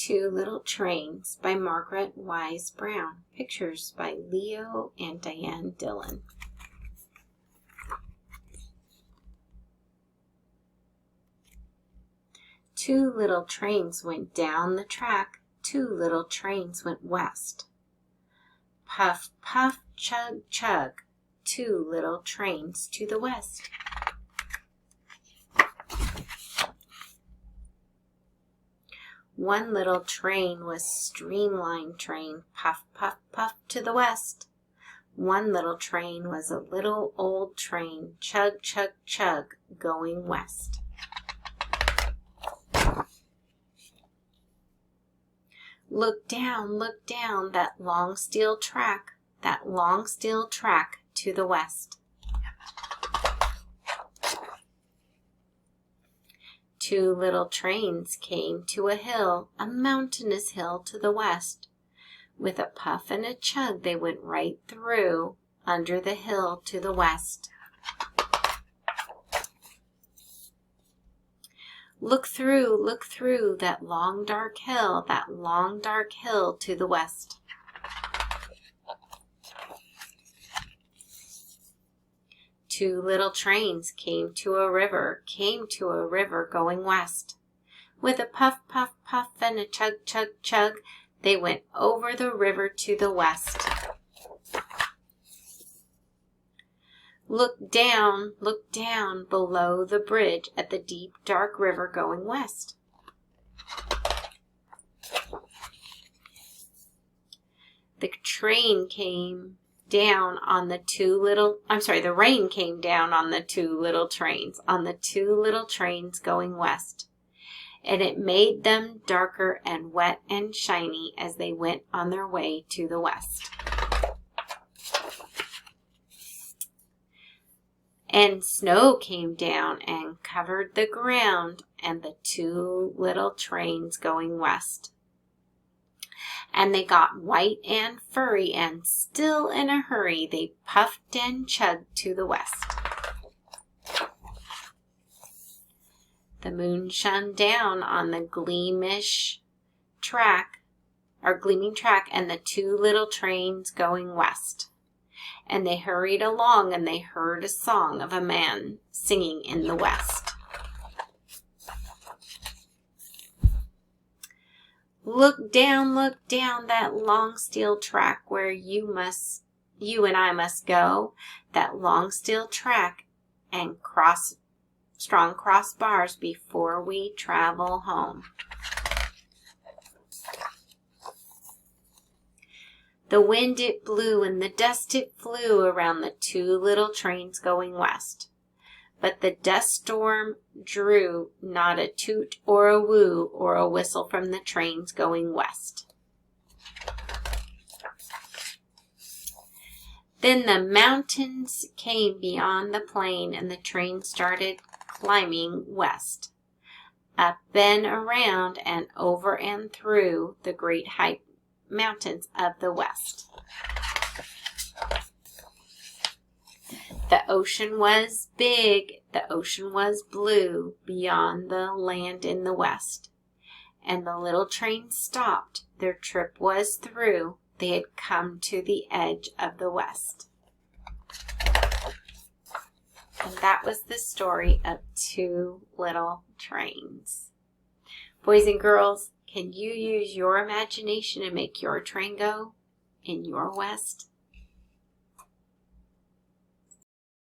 Two Little Trains by Margaret Wise Brown. Pictures by Leo and Diane Dillon. Two little trains went down the track. Two little trains went west. Puff, puff, chug, chug. Two little trains to the west. One little train was streamline train, puff, puff, puff to the west. One little train was a little old train, chug, chug, chug, going west. Look down, that long steel track to the west. Two little trains came to a hill, a mountainous hill to the west. With a puff and a chug, they went right through, under the hill to the west. Look through that long dark hill to the west. Two little trains came to a river going west. With a puff, puff, puff and a chug, chug, chug, they went over the river to the west. Look down below the bridge at the deep, dark river going west. The rain came down on the two little trains going west. And it made them darker and wet and shiny as they went on their way to the west. And snow came down and covered the ground and the two little trains going west. And they got white and furry, and still in a hurry they puffed and chugged to the west. The moon shone down on the gleaming track, and the two little trains going west. And they hurried along, and they heard a song of a man singing in the west. Look down that long steel track where you and I must go. That long steel track and strong crossbars before we travel home. The wind it blew and the dust it flew around the two little trains going west. But the dust storm drew not a toot or a woo or a whistle from the trains going west. Then the mountains came beyond the plain and the train started climbing west. Up and around and over and through the great high mountains of the west. The ocean was big, the ocean was blue beyond the land in the west. And the little train stopped, their trip was through, they had come to the edge of the west. And that was the story of Two Little Trains. Boys and girls, can you use your imagination and make your train go in your west?